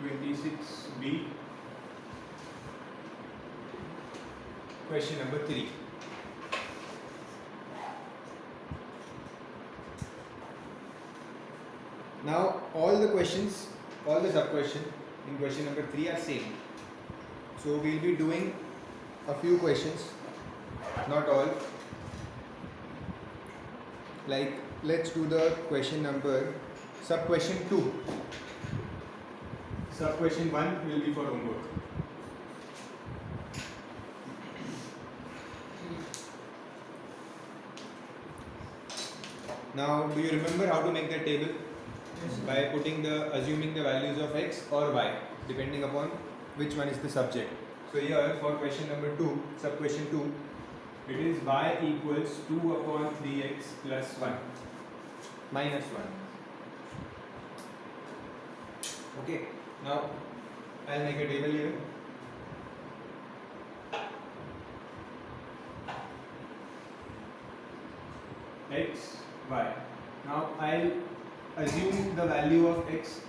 26B. Question number 3. Now all the questions, all the sub-questions in question number 3 are same. So we'll be doing a few questions, not all. Like let's do the question number, sub-question 2. Sub-question 1 will be for homework. Now, do you remember how to make the table? Yes. By assuming the values of x or y, depending upon which one is the subject. So here, for question number 2, sub-question 2, it is y equals 2 upon 3x plus 1 minus 1. Okay, now I'll make a table here. X, y. Now I'll assume the value of x.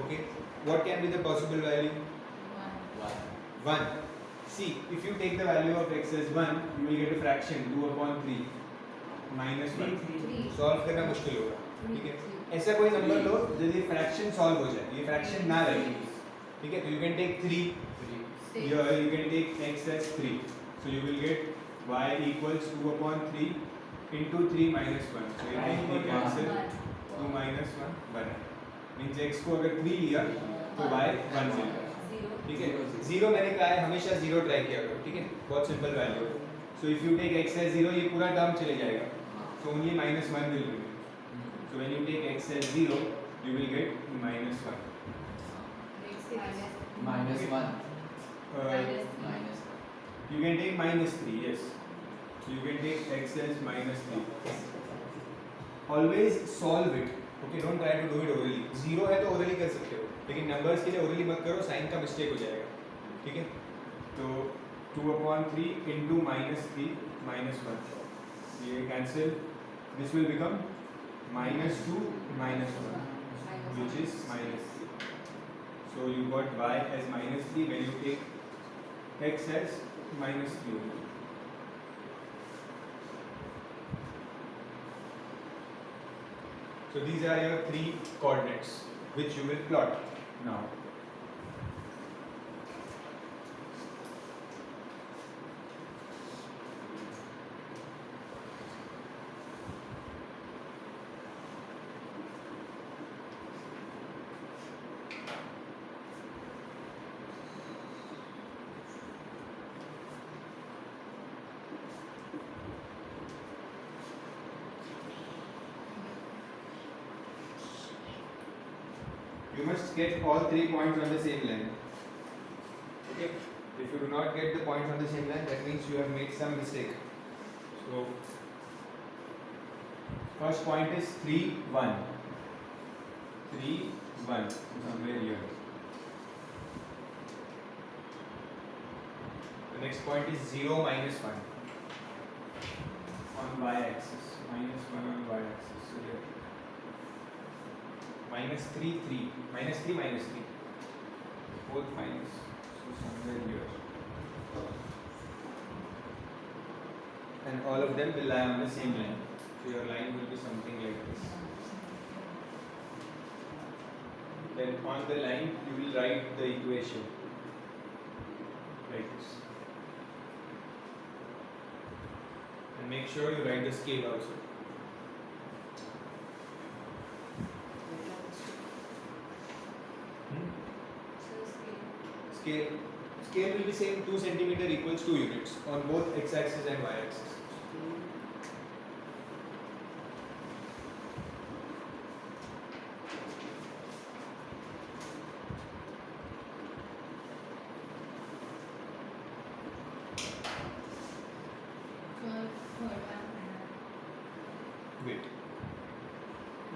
Okay, what can be the possible value? 1. See, if you take the value of x as 1, you will get a fraction 2 upon 3 minus 1. Solve करना मुश्किल होगा, ठीक है? ऐसा कोई number लो जिससे fraction solve हो जाए, ये फ्रैक्शन ना रहे, ठीक है? तो you can take 3 here, you can take x as 3, so you will get y equals 2 upon 3 into 3 minus 1, so ये 3 cancel, 2 minus 1 1 means x को अगर 3 लिया तो y 1 मिलेगा, ठीक है? 0 मैंने कहा है हमेशा 0 ट्राई किया करो, ठीक है? बहुत सिंपल वैल्यू है. So if you take x as 0, ये पूरा टर्म चले जाएगा, so only minus 1 will remain. So when you take x as 0, you will get minus 1. Minus 1. You can take minus 3, yes. So you can take x as minus 3. Always solve it. Okay, don't try to do it orally. 0 है तो orally कर सकते हो, लेकिन numbers के लिए orally मत करो, sign का mistake हो जाएगा, ठीक है? तो 2 upon 3 into minus 3 minus 1. ये cancel. This will become minus 2 minus 1, which is minus 3. So you got y as minus 3 when you take x as minus 3. So these are your 3 coordinates which you will plot now. You must get all 3 points on the same line. Okay? If you do not get the points on the same line, that means you have made some mistake. So, first point is 3, 1. 3, 1. So somewhere here. The next point is 0, minus 1. On y-axis. Minus 1 on y-axis. So here. Minus 3, 3. Minus 3, minus 3. Both minus. So somewhere here. And all of them will lie on the same line. So your line will be something like this. Then on the line you will write the equation like this. And make sure you write the scale also. Scale will be same, 2 centimeter equals 2 units on both x-axis and y-axis. Wait,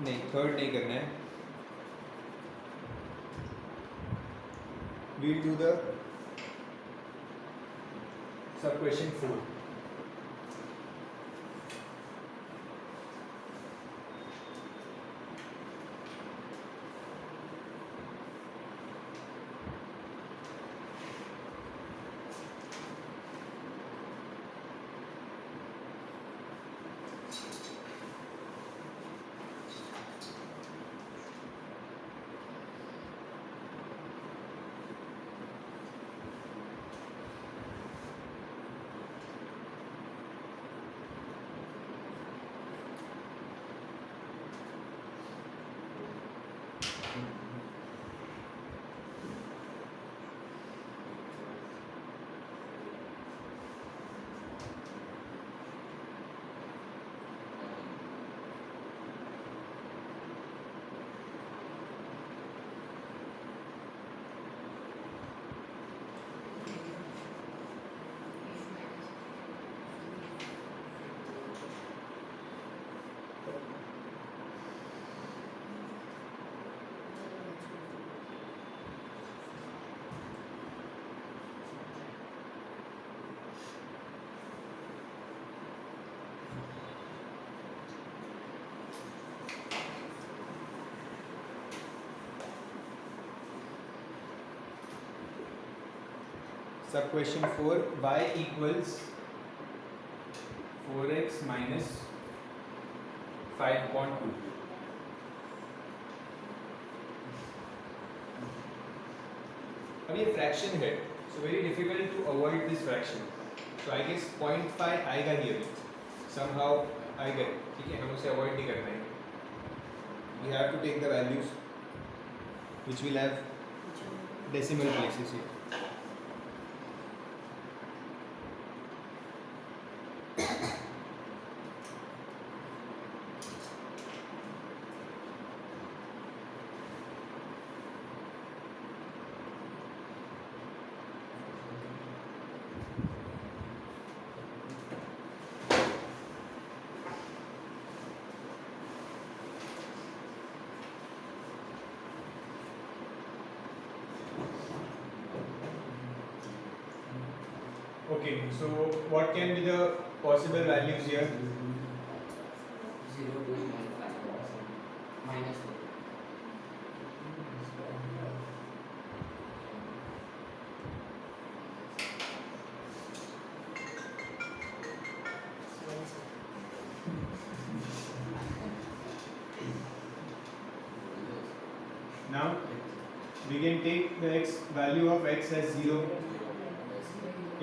नहीं third नहीं करना है. We'll do the sub question 4. Sub question 4, y equals 4x minus 5.2. अब ये fraction है, so very difficult to avoid this fraction. So I guess 0.5 आएगा ही अभी, somehow आएगा, ठीक है, हम उसे avoid नहीं कर पाएंगे. We have to take the values which will have decimal places here. Okay, so what can be the possible values here? 0 to minus 4. Now we can take the x value of x as 0.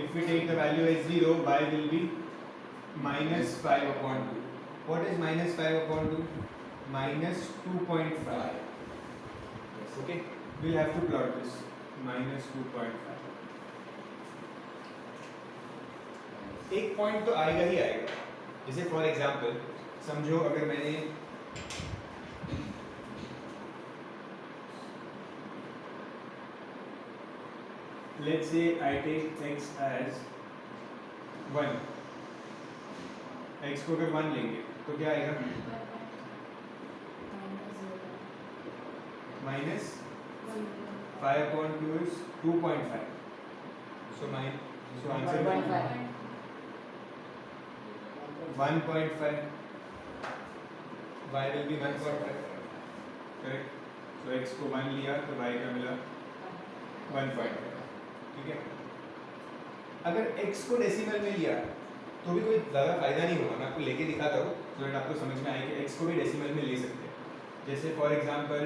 If we take the value as 0, y will be minus 5 upon 2. What is minus 5 upon 2? Minus 2.5. Okay, we'll have to plot this. Minus 2.5. एक point तो आएगा ही आएगा. जैसे for example समझो अगर मैंने let's say I take x as 1. x को अगर 1 लेंगे तो क्या आएगा? Minus 5 upon 2 is 2.5. So answer 1.5. Y will be 1.5. Correct. So x को 1 लिया तो y का मिला 1.5. ठीक है. अगर x को डेसिमल में लिया तो भी कोई ज़्यादा फायदा नहीं होगा. मैं आपको लेके दिखाता हूँ तो दैट आपको समझ में आए कि x को भी डेसिमल में ले सकते हैं. जैसे फॉर एग्जांपल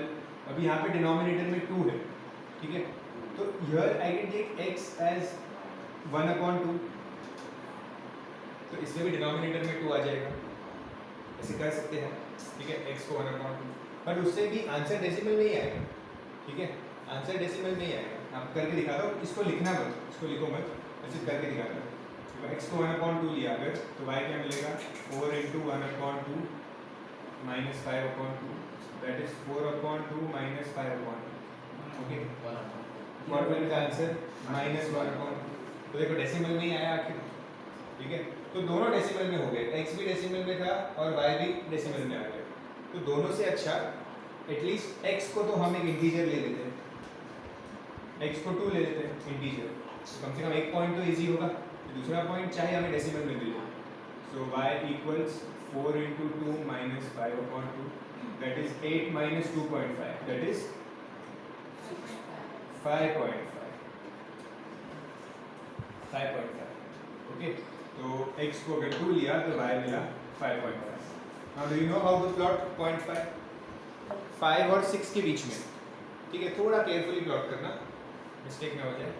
अभी यहाँ पे डिनोमिनेटर में 2 है, ठीक है, तो here I can take x as 1/2. तो इसमें भी डिनोमिनेटर में 2 आ जाएगा. ऐसे कर सकते हैं, ठीक है, x को 1/2. बट उससे भी आंसर डेसिमल में ही आएगा. ठीक है, आंसर डेसिमल में ही आएगा. आप करके दिखाता हूँ. इसको लिखना मत, इसको लिखो मत, ऐसे करके दिखाता हूँ. तो x को 1/2 लिया अगर तो y क्या मिलेगा? 4 × 1/2 minus 5/2. That is 4/2 minus 5/2. Okay. What will be the answer? Minus 1/2. तो देखो डेसिमल में ही आया आखिर. ठीक है, तो दोनों डेसिमल में हो गए. x भी डेसिमल में था और y भी डेसिमल में आ गया. तो दोनों से अच्छा एटलीस्ट x को तो हम एक इंटीजर ले लेते हैं. x को 2 ले लेते हैं इंटीजर. तो कम से कम एक पॉइंट तो इजी होगा. दूसरा पॉइंट चाहे हमें डेसिमल में मिल जाए. सो y equals 4 × 2 minus 5/2. That is 8 minus 2.5. That is 5.5. 5.5. Okay, तो x को अगर 2 लिया तो y मिला 5.5. Now do you know how to plot 0.5? 5 और 6 के बीच में. ठीक है, थोड़ा केयरफुली प्लॉट करना, मिस्टेक ना हो जाए.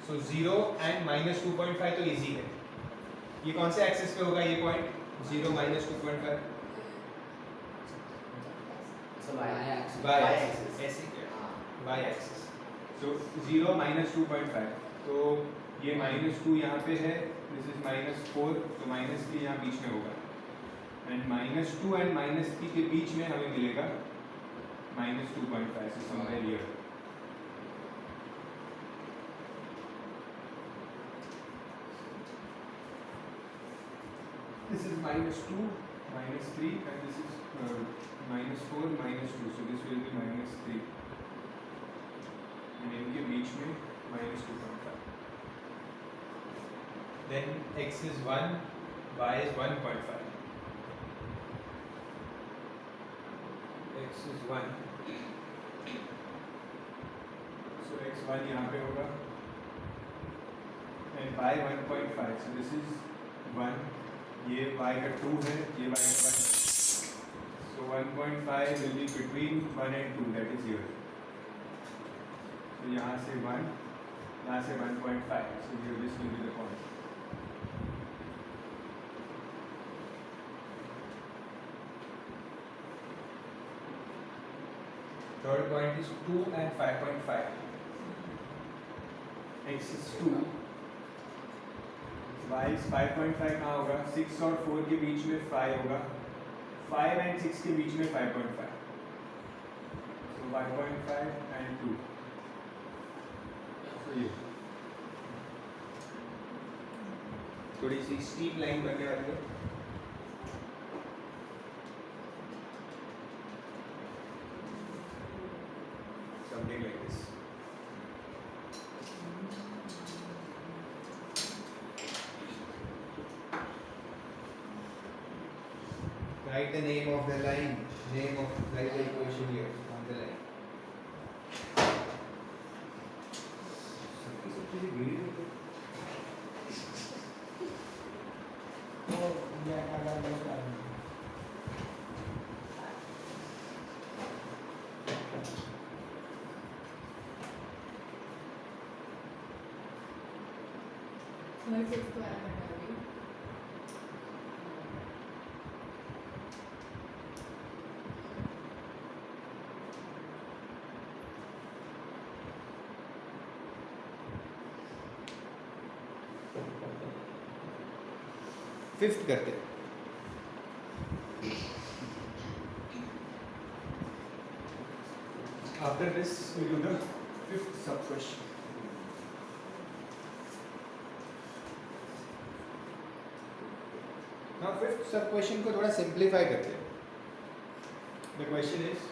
सो 0 एंड minus 2.5 तो इजी है. ये कौन से एक्सिस पे होगा ये point? 0 minus 2.5. So y-axis. y axis ऐसे क्या y axis so 0 minus 2.5 तो ये -2 यहाँ पे है दिस इज -4 तो -3 यहाँ बीच में होगा एंड -2 एंड -3 के बीच में हमें मिलेगा -2.5 so somewhere here this is -2 -3 and this is -4 -2 so this will be -3 and इनके बीच में -2.5 then x is 1 y is 1.5 x is 1 so x1 यहाँ पे होगा and y 1.5 so this is 1 ये y का 2 है ये y का 1 so 1.5 will be between 1 and 2 that is here so यहाँ से 1 यहाँ से 1.5 so here this will be the point third point is 2 and 5.5 x is 2 y is 5.5 कहाँ होगा 6 और 4 के बीच में 5 होगा 5 and 6 के बीच में 5.5 so 5.5 and 2 so ये थोड़ी सी स्टीप लाइन बनने वाली है something like this write the name of the line write the equation here on the line What is square value? Fifth करते हैं after this we do the fifth sub question now fifth sub question को थोड़ा simplify करते हैं the question is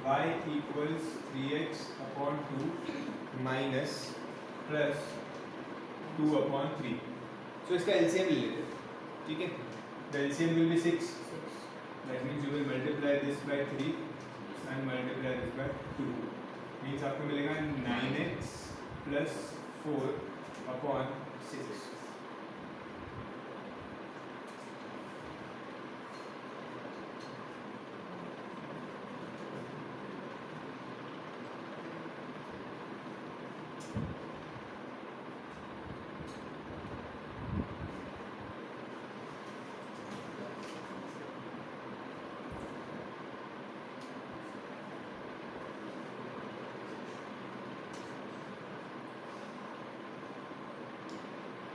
y equals 3x upon 2 minus plus 2 upon 3 so इसका LCM ले लेते हैं ठीक है the LCM will be 6 that means you will multiply this by 3 and multiply this by 2 means आपको मिलेगा 9x plus 4 upon 6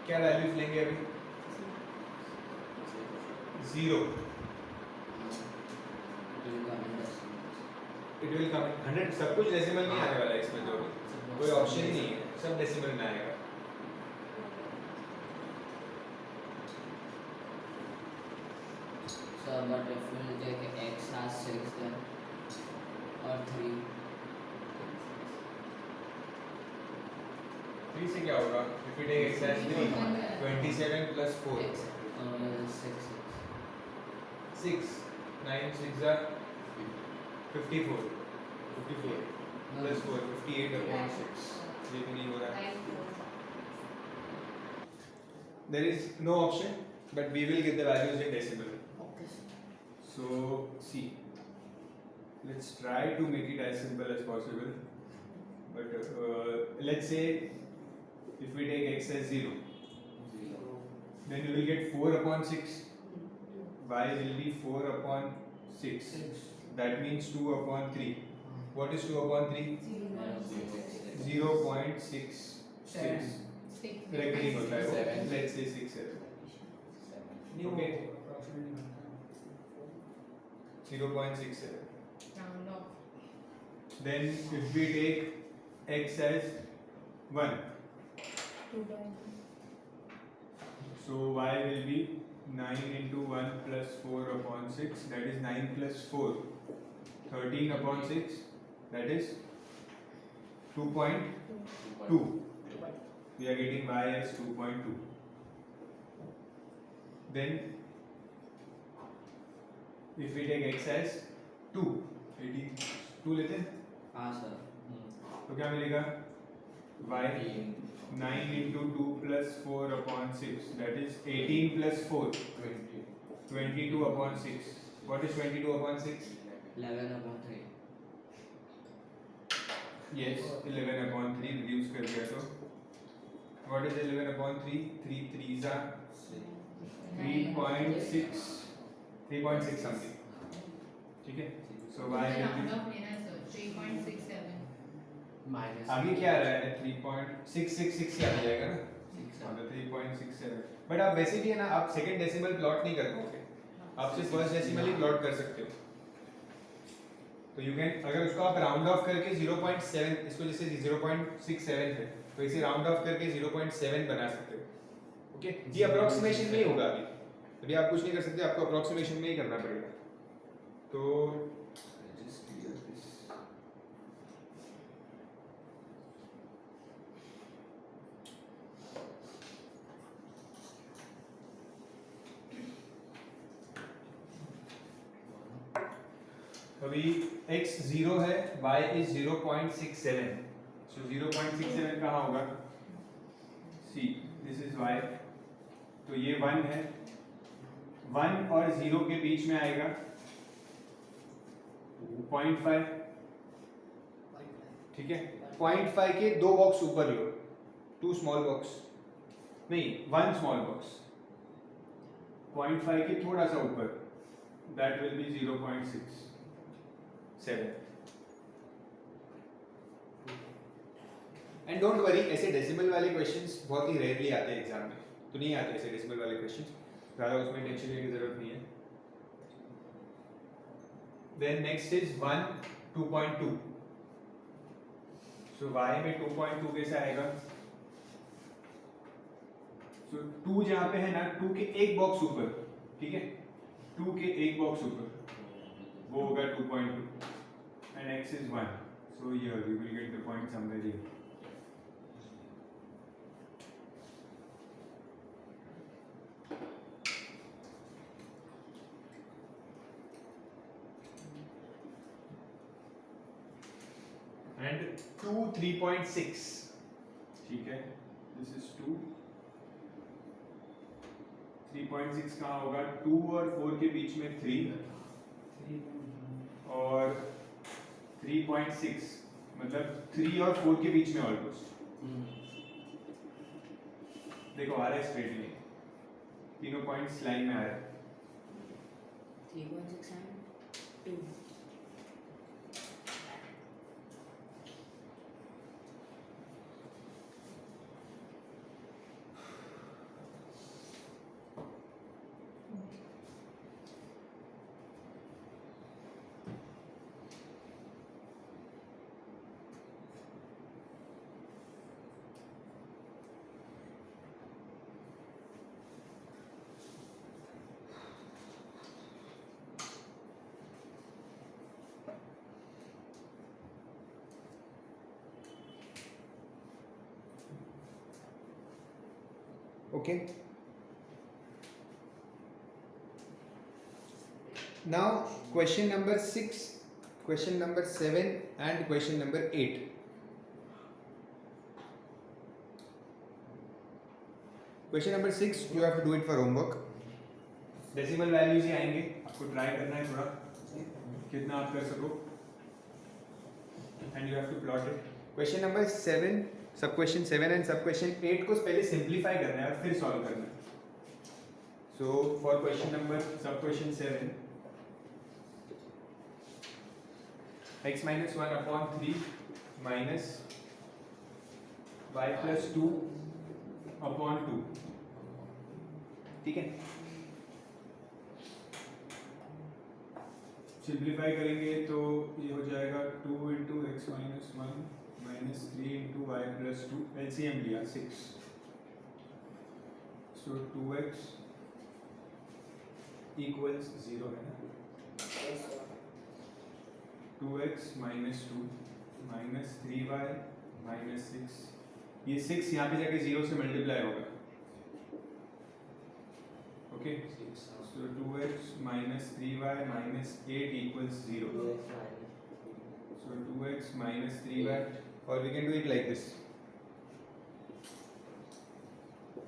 क्या values लेंगे अभी 0 इट विल कम 100 सब कुछ डेसिमल में आने वाला है इसमें तो कोई ऑप्शन ही नहीं है सब डेसिमल में आएगा So but if we take x has 6 then or 3 3 से क्या होगा if we take x as 3 27 plus 4 x 6 6 9 6 are 54 54 plus 4 58 upon 6 ये भी नहीं हो रहा है there is no option but we will get the values in decimal okay so see let's try to make it as simple as possible but let's say if we take x as 0 then you will get 4 upon 6 y will be 4 upon 6 that means 2 upon 3. What is 2 upon 3? 0.66. Recurring होता है वो, let's say 6 7. Okay. 0.67. Round off. Then if we take x as 1, 2.2. so y will be 9 into 1 plus 4 upon 6, that is 9 plus 4, 13 upon 6, that is 2.2. We are getting y as 2.2. Then if we take x as 2, 2 लेते हैं हाँ sir तो क्या मिलेगा y 9 into 2 plus 4 upon 6, that is 18 plus 4, 22 upon 6. What is 22 upon 6? 11 upon 3 Yes, 11 upon 3 reduce कर दिया तो what is 11 upon 3? 3 3s are 3.6 something. ठीक है, so y will Round be off लेना है sir. 3.67. माइनस आगे क्या आ रहा है 3.666 से आ जाएगा ना, हाँ तो 3.67. बट आप वैसे भी है ना, आप सेकंड डेसिमल प्लॉट नहीं कर पाओगे, आप सिर्फ फर्स्ट डेसिमल ही प्लॉट कर सकते हो. तो यू कैन, अगर उसको आप राउंड ऑफ करके 0.7, इसको जैसे 0.67 है तो इसे राउंड ऑफ करके 0.7 बना सकते हो. ओके, ये अप्रोक्सीमेशन में ही होगा. अभी आप कुछ नहीं कर सकते, आपको अप्रोक्सीमेशन में ही करना पड़ेगा. तो just clear this. अभी x 0 है, y is 0.67. So 0.67 कहाँ होगा? See, this is y. तो ये 1 है, 1 और 0 के बीच में आएगा 0.5. ठीक है, 0.5 के 2 बॉक्स ऊपर लो, 2 स्मॉल बॉक्स नहीं, 1 स्मॉल बॉक्स. 0.5 के थोड़ा सा ऊपर, that will be 0.67. And don't worry, ऐसे डेसिमल वाले क्वेश्चंस बहुत ही रेयरली आते हैं एग्जाम में, तो नहीं आते ऐसे डेसिमल वाले क्वेश्चंस, ज़्यादा उसमें टेंशन लेने की जरूरत नहीं है. Then next is 1 2.2. So y में 2.2 कैसे आएगा? सो 2 जहाँ पे है ना, 2 के एक बॉक्स ऊपर, ठीक है, 2 के एक बॉक्स ऊपर वो होगा 2.2 and x is 1. So here we will get the point somewhere here. And 2 3.6. ठीक है, this is 2. 3.6 कहाँ होगा? 2 और 4 के बीच में 3 और 3.6 मतलब 3 और 4 के बीच में ऑलमोस्ट. देखो आ रहा है स्ट्रेट लाइन, तीनों पॉइंट्स लाइन में आ रहा है. 3.6 and 2 Okay. Now question number 6, question number 7 and question number 8. Question number 6 you have to do it for homework. Decimal values ही आएंगे, आपको ट्राई करना है थोड़ा कितना आप कर सको, and you have to plot it. Question number 7, सब क्वेश्चन 7 एंड सब क्वेश्चन 8 को पहले सिंप्लीफाई करना है और फिर सॉल्व करना है. सो फॉर क्वेश्चन नंबर सब question 7, x minus 1 upon 3 minus y plus 2 upon 2. ठीक है, सिंप्लीफाई करेंगे तो ये हो जाएगा 2 into x minus 1 minus 3 into y plus 2, LCM लिया 6, सो 2x इक्वल्स 0 है ना, 2x minus 2 minus 3y minus 6, ये 6 यहाँ पे जाके 0 से मल्टीप्लाई होगा, okay, so 2x minus 3y minus 8 equals 0, so 2x minus 3y, or we can do it like this,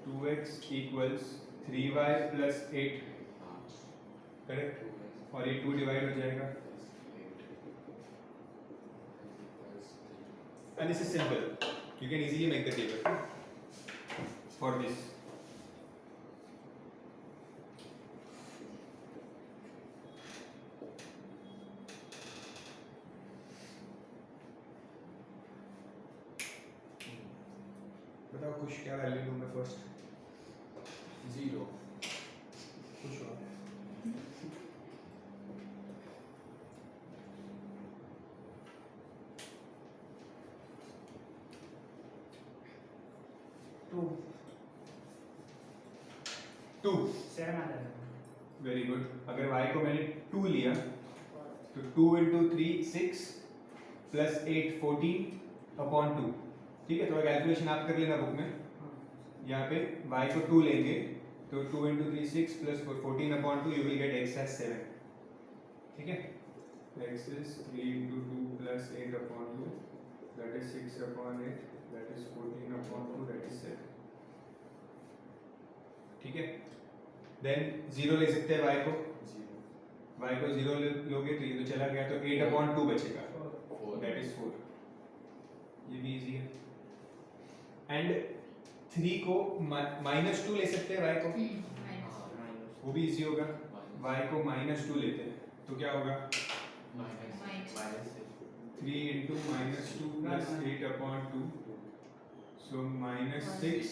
2x equals 3y plus 8, correct, और ये 2 डिवाइड हो जाएगा, and this is simple, you can easily make the table for this. बताओ खुश, क्या value लूँ मैं first? 0. खुश हो? टू 7 आ जाएगा। वेरी गुड, अगर y को मैंने 2 लिया तो 2 इंटू 3 6 प्लस 8 14 अपॉन 2, ठीक है, थोड़ा कैलकुलेशन आप कर लेना बुक में, यहाँ पे y को 2 लेंगे तो 2 into 3 6 plus 14 upon 2, you will get x as 7, ठीक है, x is 3 into 2 plus 8 upon 2, that is 6 upon 8, that is 14 upon 2, that is 7, ठीक है, देन 0 ले सकते हैं y को 0 लोगे तो ये तो चला गया, तो 8 अपॉन 2 बचेगा, दैट इज 4, ये भी इजी है, एंड 3 को माइनस 2 ले सकते हैं y को, माइनस वो भी इजी होगा, y को माइनस 2 लेते हैं तो क्या होगा, 3 into minus 2 plus 8 upon 2, so minus 6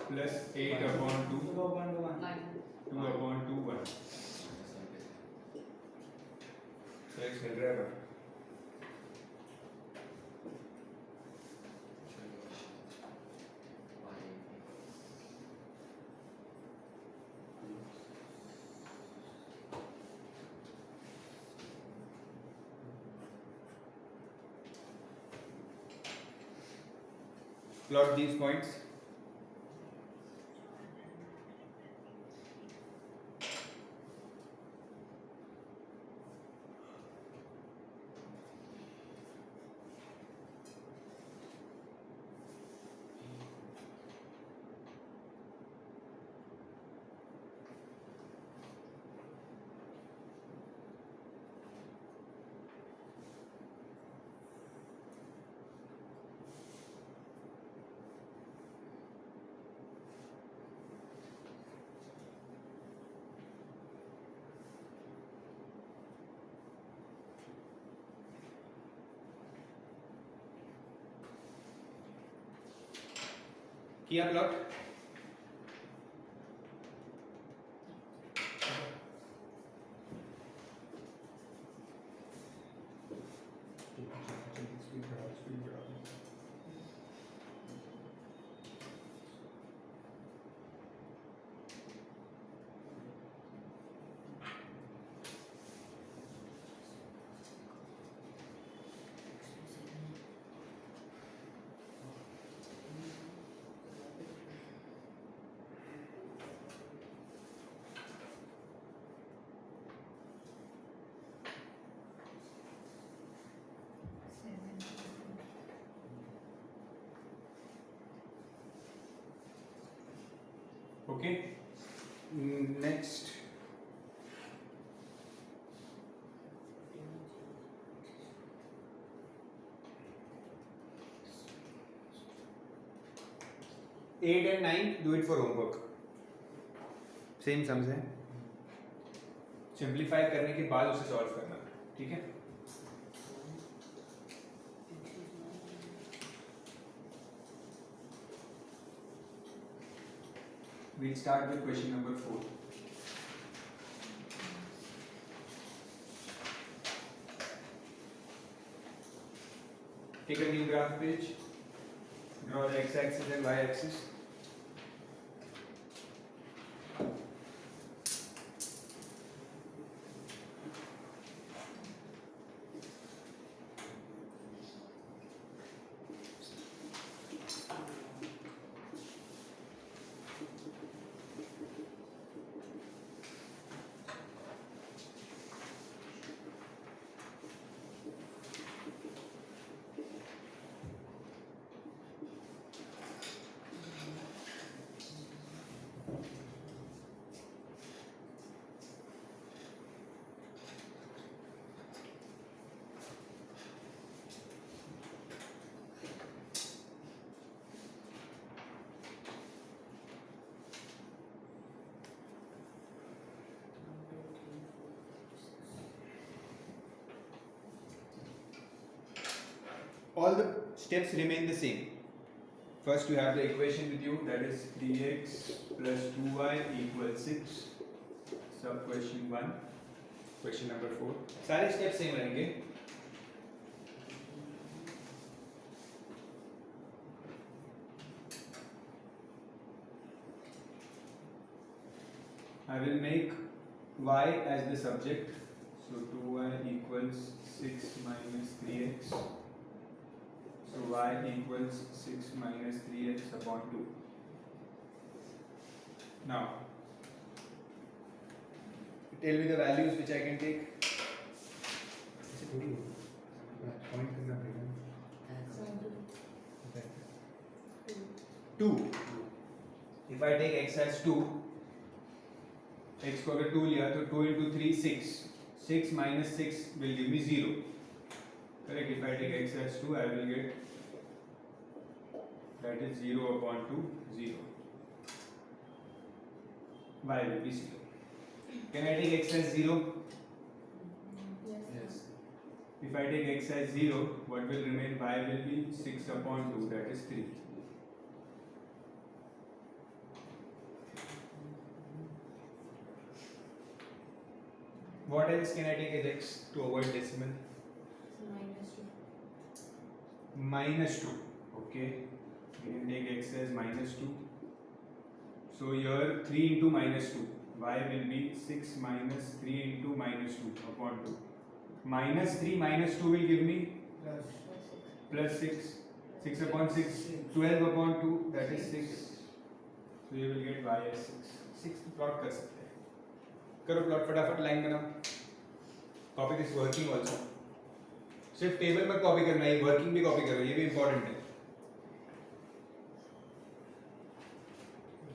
plus 8 upon 2, 2 upon 2 1, x मिल रहा है, plot these points. किया plot, okay, next eight and 9 do it for homework, same sums है, सिंप्लीफाई करने के बाद उसे सॉल्व करना, ठीक है। We'll start with question number 4. Take a new graph page. Draw the x-axis and y-axis. All the steps remain the same. First you have the equation with you, that is 3x plus 2y equals 6. Sub question 1. Question number 4. सारे steps same रहेंगे. I will make y as the subject. So 2y equals 6 minus 3x. So y equals 6 minus 3x upon 2. Now, tell me the values which I can take. Point करना पड़ेगा. 2. If I take x as 2, x को अगर 2 लिया तो 2 into 3 6. 6 minus 6 will give me 0. Correct? If I take x as 2, I will get that is 0 upon 2, 0. Y will be 0. Can I take x as 0? Yes. If I take x as 0, what will remain? Y will be 6 upon 2, that is 3. What else can I take as x to avoid decimal? Minus 2. -2. Okay. We can take x as -2. So here 3 into -2. Y will be 6 minus 3 into -2 upon 2. -3 minus 2 will give me plus 6. 6 upon 6. 12 upon 2, that is 6. So you will get y as 6. 6 plot कर सकते हैं. करो plot फटाफट line बनाओ. Copy this working also. सिर्फ table मत copy करना, ये वर्किंग भी कॉपी करो, ये भी इंपॉर्टेंट है.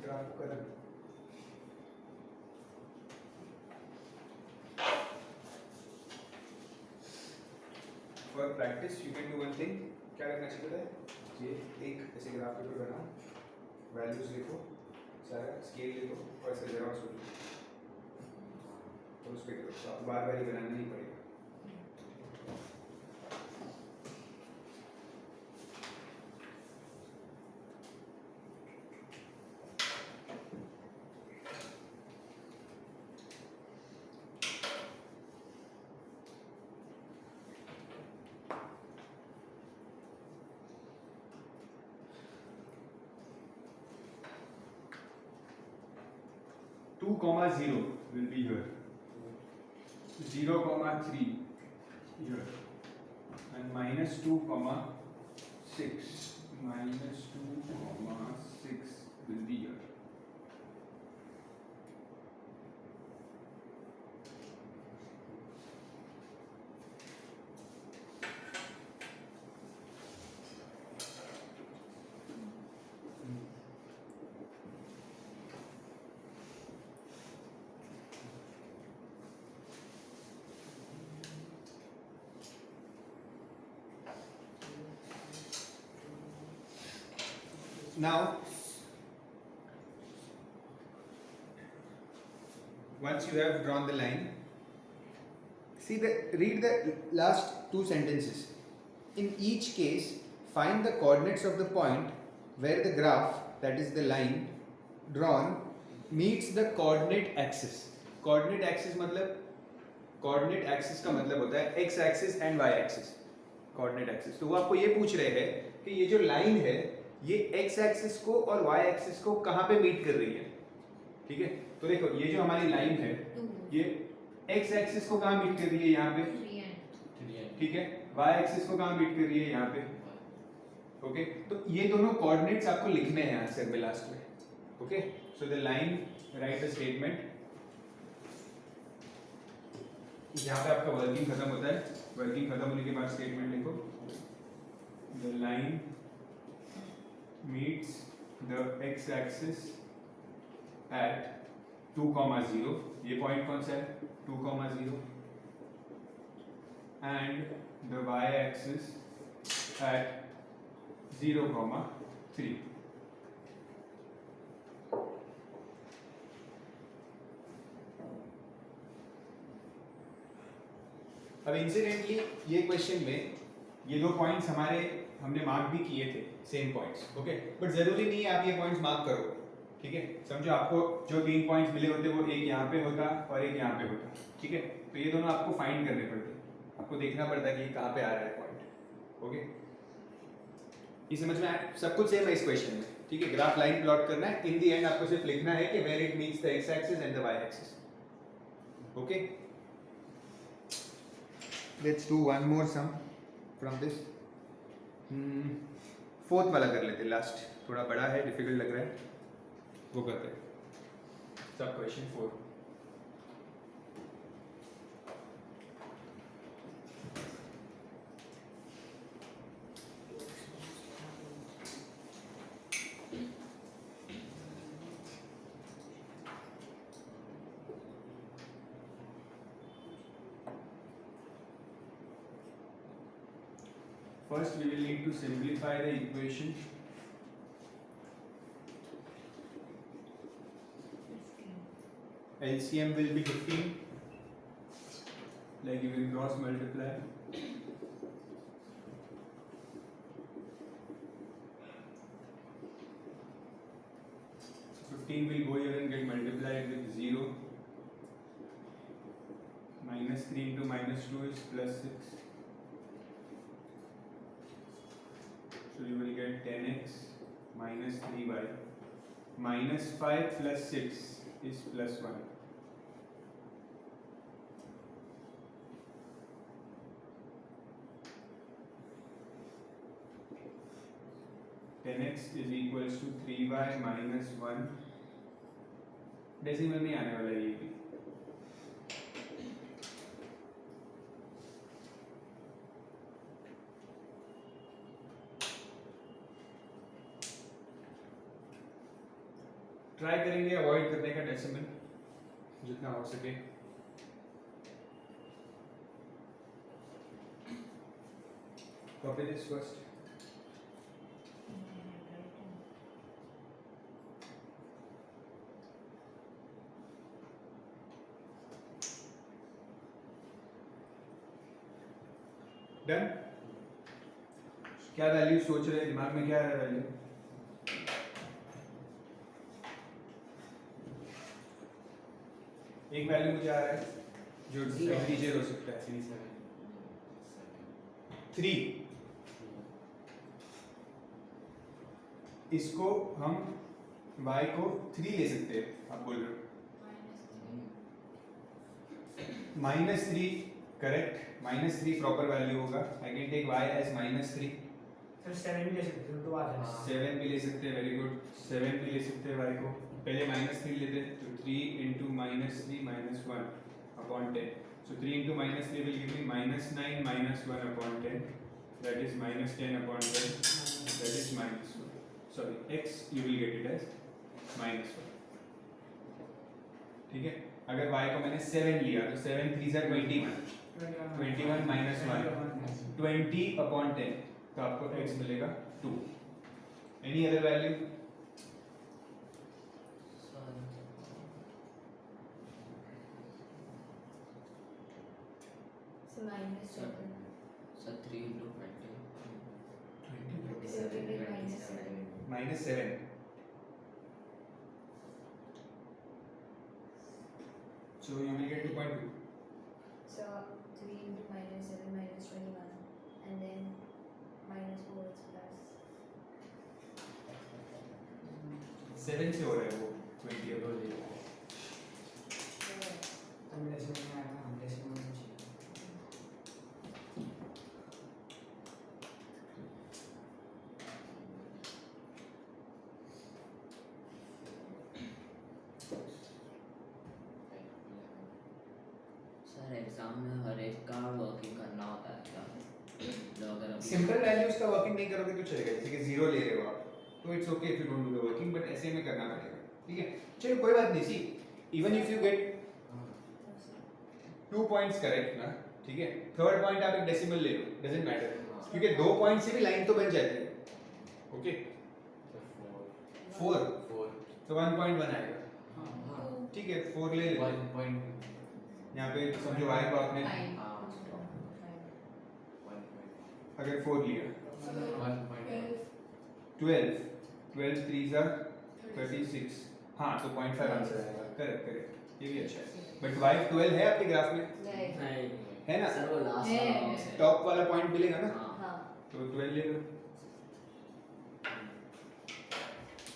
ग्राफ करो. For practice you can do one thing. क्या करना चाहिए पता है? ये एक ऐसे ग्राफ पेपर बनाओ, वैल्यूज लिखो, सारा स्केल लिखो और ऐसे जेरॉक्स लो. तो उस पे करो, तो आपको बार बार ही बनाना नहीं पड़ेगा. Two comma 0 will be here. 0 comma 3 here, and -2 comma 6. -2 comma 6 will be here. Now, once you have drawn the line, read the last two sentences. In each case, find the coordinates of the point where the graph, that is the line drawn, meets the coordinate axis. Coordinate axis मतलब, coordinate axis का मतलब होता है x axis and y axis. Coordinate axis, तो वो आपको ये पूछ रहे हैं कि ये जो लाइन है ये एक्स एक्सिस को और वाई एक्सिस को कहाँ पे मीट कर रही है। ठीक है, तो देखो ये जो हमारी लाइन है ये एक्स एक्सिस को कहाँ मीट कर रही है, यहाँ पे। ठीक है, वाई एक्सिस को कहाँ मीट कर रही है, यहाँ पे। ओके, तो ये दोनों कोऑर्डिनेट्स आपको लिखने हैं आंसर में लास्ट में। Okay, so the line, right the statement. यहाँ पे आपका वर्किंग खत्म होता है, वर्किंग खत्म होने के बाद स्टेटमेंट लिखो। The line meets the x axis at 2,0, ये पॉइंट कौन सा है, 2,0, and the y axis at 0,3। अब इंसिडेंटली ये क्वेश्चन में ये दो पॉइंट्स हमारे हमने मार्क भी किए थे, सेम पॉइंट्स। ओके, बट जरूरी नहीं है आप ये पॉइंट्स मार्क करो। ठीक है, समझो आपको जो 3 पॉइंट्स मिले होते वो एक यहाँ पे होता और एक यहाँ पे होता। ठीक है, तो ये दोनों आपको फाइंड करने पड़ते, आपको देखना पड़ता है कि ये कहाँ पे आ रहा है पॉइंट। ओके, ये समझ में आया, सब कुछ सेम है इस क्वेश्चन में। ठीक है, ग्राफ लाइन प्लॉट करना है, इन दी एंड आपको सिर्फ लिखना है कि where it meets the x axis and the y axis. Okay, let's do one more sum from this. Fourth वाला कर लेते, लास्ट, थोड़ा बड़ा है, डिफिकल्ट लग रहा है, वो करते हैं। सब question 4। First, we will need to simplify the equation. LCM will be 15, like you will cross multiply. 15 will go here and get multiplied with 0. Minus 3 into minus 2 is plus 6. So you will get 10x minus 3y. Minus 5 plus 6 is plus 1. Ten x is equals to 3y minus 1. Decimal में आने वाला है ये भी। Try करेंगे avoid करने का decimal जितना हो सके। Copy this first. डन। क्या वैल्यू सोच रहे हैं, दिमाग में क्या है वैल्यू? एक वैल्यू मुझे आ रहा है जो इंटीजर हो सकता है, 3। इसको हम y को 3 ले सकते हैं, आप बोल रहे हो -3, करेक्ट। -3 प्रॉपर वैल्यू होगा। I can take y as -3। Sir 7 भी ले सकते हो, तो आ जाएगा। 7 भी ले सकते हैं, वेरी गुड। 7 भी ले सकते हैं y को। पहले -3 लेते हैं, तो 3 into -3 minus 1 upon 10. So 3 into -3 will give me -9 minus 1 upon 10. That is -10 upon 10. That is -1. Sorry, x you will get it as -1. ठीक है, अगर y को मैंने 7 लिया तो 7 3 are 21. 21 minus 1 20 upon 10, तो आपको x मिलेगा 2. Any other value? So minus 7. So 3 into 20. So we will minus 7. -7. So you will get 2.2. So 3 into minus 7 minus 21 and then minus 4 is plus 7 से हो रहा है वो 20 अब 4. तो मैं डेसिमल में आया ना डेसिमल में चाहिए सर एग्जाम में हर एक का वर्किंग करना होता है क्या? जो अगर अभी सिंपल वैल्यूज का वर्किंग नहीं करोगे तो चलेगा, जैसे कि 0 ले रहे हो आप तो it's okay if you don't do the working, but ऐसे में करना पड़ेगा, ठीक है? चलो कोई बात नहीं, see even if you get 2 points correct ना, ठीक है, थर्ड पॉइंट आप एक डेसिमल ले लो, डजंट मैटर, क्योंकि 2 पॉइंट से भी लाइन तो बन जाती है, ओके? 4 तो 1.1 आएगा, ठीक है, 4 ले लो, यहाँ पे समझो y को आपने अगर 4 लिया 12 3s are 36, हाँ तो 0.5 आंसर आएगा, करेक्ट करेक्ट, ये भी अच्छा है, बट y 12 है आपके ग्राफ में, नहीं. है ना? सर वो लास्ट है. वाला box है। टॉप वाला पॉइंट मिलेगा ना, हाँ हाँ. तो 12 ले लो,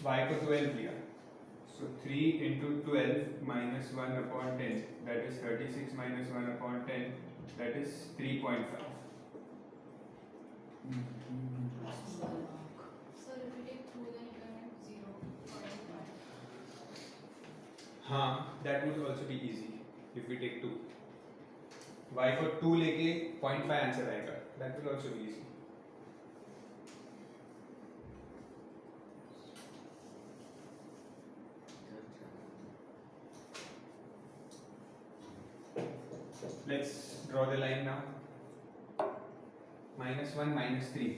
y को 12 लिया, so 3 into 12 minus 1 upon 10, that is 36 minus 1 upon 10, that is 3.5. So if you take 2 then you can have 0.5. हाँ, that would also be easy if we take 2. y for 2 लेके 0.5 आंसर आएगा, that will also be easy. Let's draw the line now. -1 -3.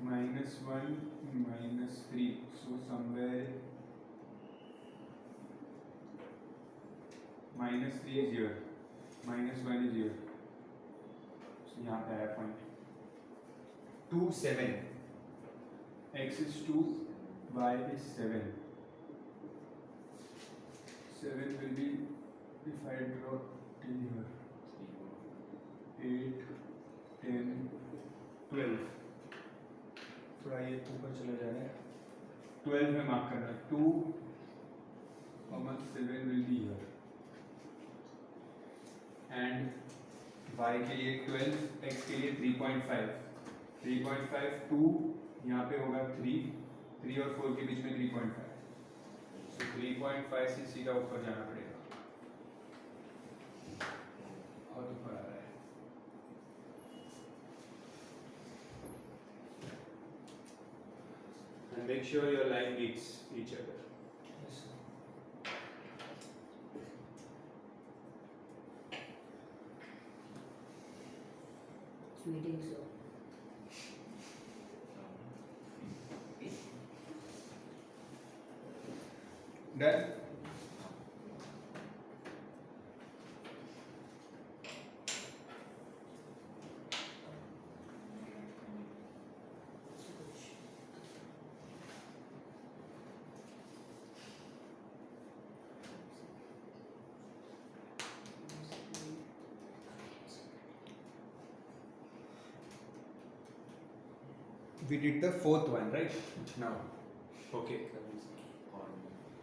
-1 -3. So somewhere -3 is here, -1 is here. So यहाँ पे आया point. 2 7. X is 2, y is 7. 7 will be, if I draw till here, 8 10 12. थोड़ा ये ऊपर चला जा रहा है, 12 में मार्क करना है, 2 7 will be here, and y के लिए 12, x के लिए 3.5, 2 यहाँ पे होगा 3 और 4 के बीच में 3.5, so 3.5 से सीधा ऊपर जाना पड़ेगा, और ऊपर आ रहा है. And make sure your line meets each other. Yes, sir. It's meeting so. Done? We did the fourth one, right? Now, okay.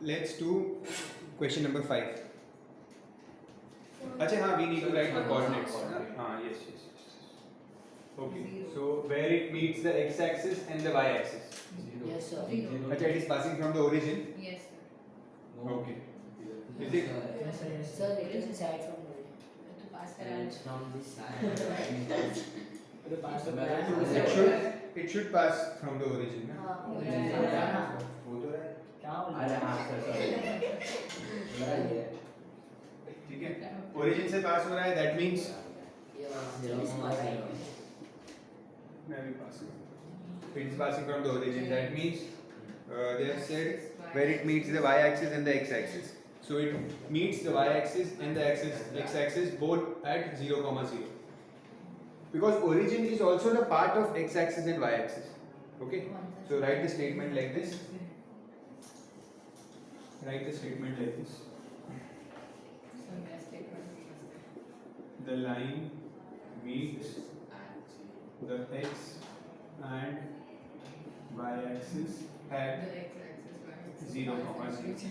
Let's do question number 5. अच्छा हाँ, we need to write the coordinates. हाँ, yes. Okay. So where it meets the x-axis and the y-axis. Yes sir. अच्छा, it is passing from the origin. Yes, sir. Okay. Is it? Yes, sir, yes, sir. Sir, it is inside from the To pass and around. it's from this side. The pass the It should pass from the origin. ना? हाँ. वो तो रहा है. क्या बोल अरे हाँ सर ठीक है. Origin से pass हो रहा है. That means ये वाला 0,0. मैं भी pass करूँ. It is passing from the origin. That means they have said where it meets the y-axis and the x-axis. So it meets the y-axis and the x-axis both at 0,0. Because origin is also the part of x-axis and y-axis. Okay. So write the statement like this. Write the statement like this. the line meets the x and y axis at 0, 0.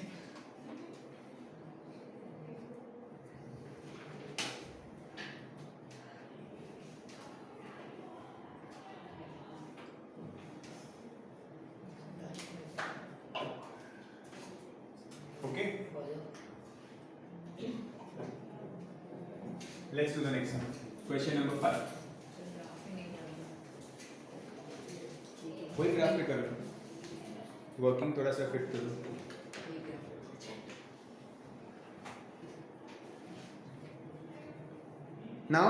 Okay, let's do the next one. Question number 5. वही graph पे करो, working थोड़ा सा fit करो. Now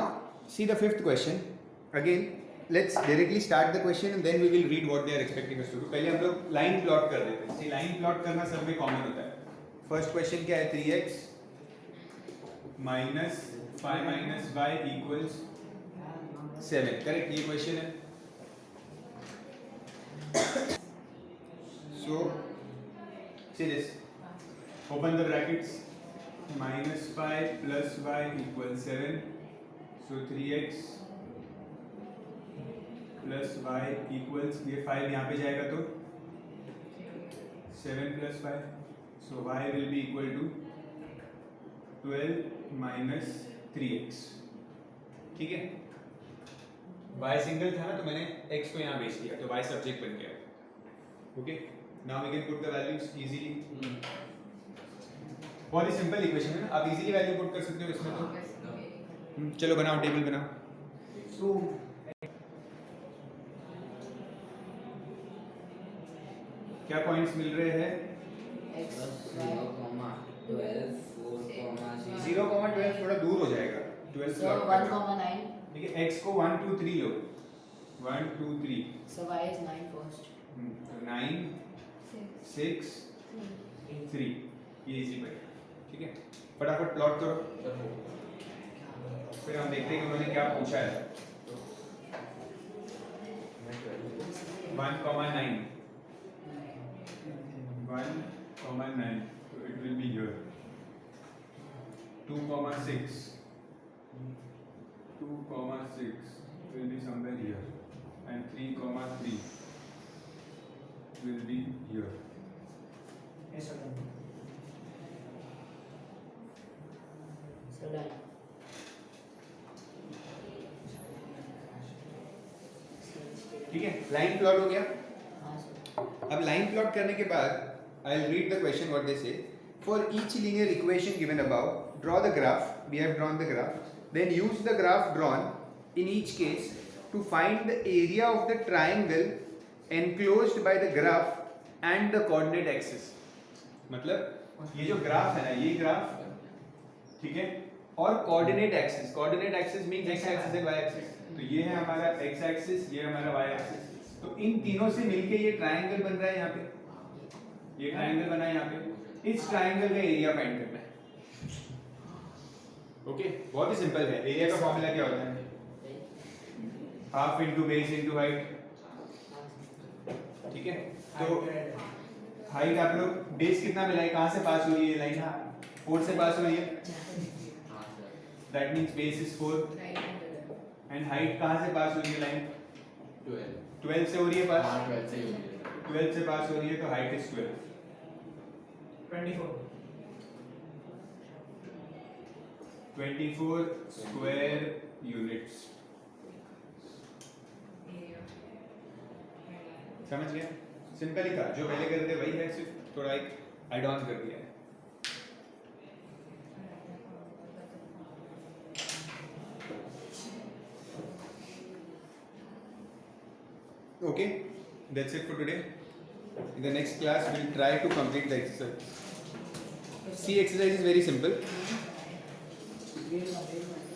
see the fifth question. Again, let's directly start the question and then we will read what they are expecting us to do. पहले हम लोग line plot कर देते हैं. See, लाइन प्लॉट करना सब में कॉमन होता है. फर्स्ट क्वेश्चन क्या है? 3x minus 5 minus y equals 7. Correct, ये क्वेश्चन है. So see this, open the brackets, minus 5 plus y equals 7, so 3x plus y equals, ये 5 यहाँ पे जाएगा तो 7 plus 5, so y will be equal to 12 minus 3x. ठीक है, y single था ना तो मैंने x को यहाँ भेज दिया तो y सब्जेक्ट बन गया. Okay, now we can put the values easily. बहुत ही सिंपल इक्वेशन है ना, आप इजीली वैल्यू पुट कर सकते हो इसमें तो. चलो बनाओ, टेबल बनाओ. So क्या पॉइंट्स मिल रहे हैं? x 0, 12, 4, 0. 0, 12 थोड़ा दूर हो जाएगा. 12 So 1,9. ठीक है, x को 1 2 3 लो. 1 2 3. So y is 9 first. 9 6 3. ये इजी पड़ेगा. ठीक है, फटाफट प्लॉट करो, फिर हम देखते हैं कि उन्होंने क्या पूछा है. 1, 9. 1, 9, so it will be here. 2, 6. 2, 6 will be somewhere here, and 3, 3 will be here. yes sir. So done. ठीक है, लाइन प्लॉट हो गया. हाँ sir. अब लाइन प्लॉट करने के बाद I will read the question what they say. For each linear equation given above, draw the graph. We have drawn the graph. Then use the graph drawn in each case to find the area of the triangle enclosed by the graph and the coordinate axis. मतलब ये जो graph है ना, ये graph, ठीक है, और coordinate axis. Coordinate axis means x axis and y axis. तो ये है हमारा x एक्सिस, ये हमारा y एक्सिस. तो इन तीनों से मिलके ये ट्रायंगल बन रहा है. यहाँ पे ये ट्रायंगल बना है. यहाँ पे इस ट्रायंगल का एरिया फाइंड करना है. ओके, बहुत ही सिंपल है. एरिया का फॉर्मूला क्या होता है? Half into base into height. ठीक है, तो हाइट आप लोग, बेस कितना मिला है, कहाँ से पास हो रही है लाइन? 4 से पास हो रही है. That means base is 4. And height कहाँ से पास हो रही है लाइन? 12 से हो रही है पास. 12 से पास हो रही है तो हाइट इज 12. 24 square units. समझ गया? सिंपल ही था, जो पहले कर थे वही है, सिर्फ थोड़ा एक ऐड ऑन कर दिया है. Okay, that's it for today. In the next class, we'll try to complete the exercise. See, exercise is very simple. Grade 1.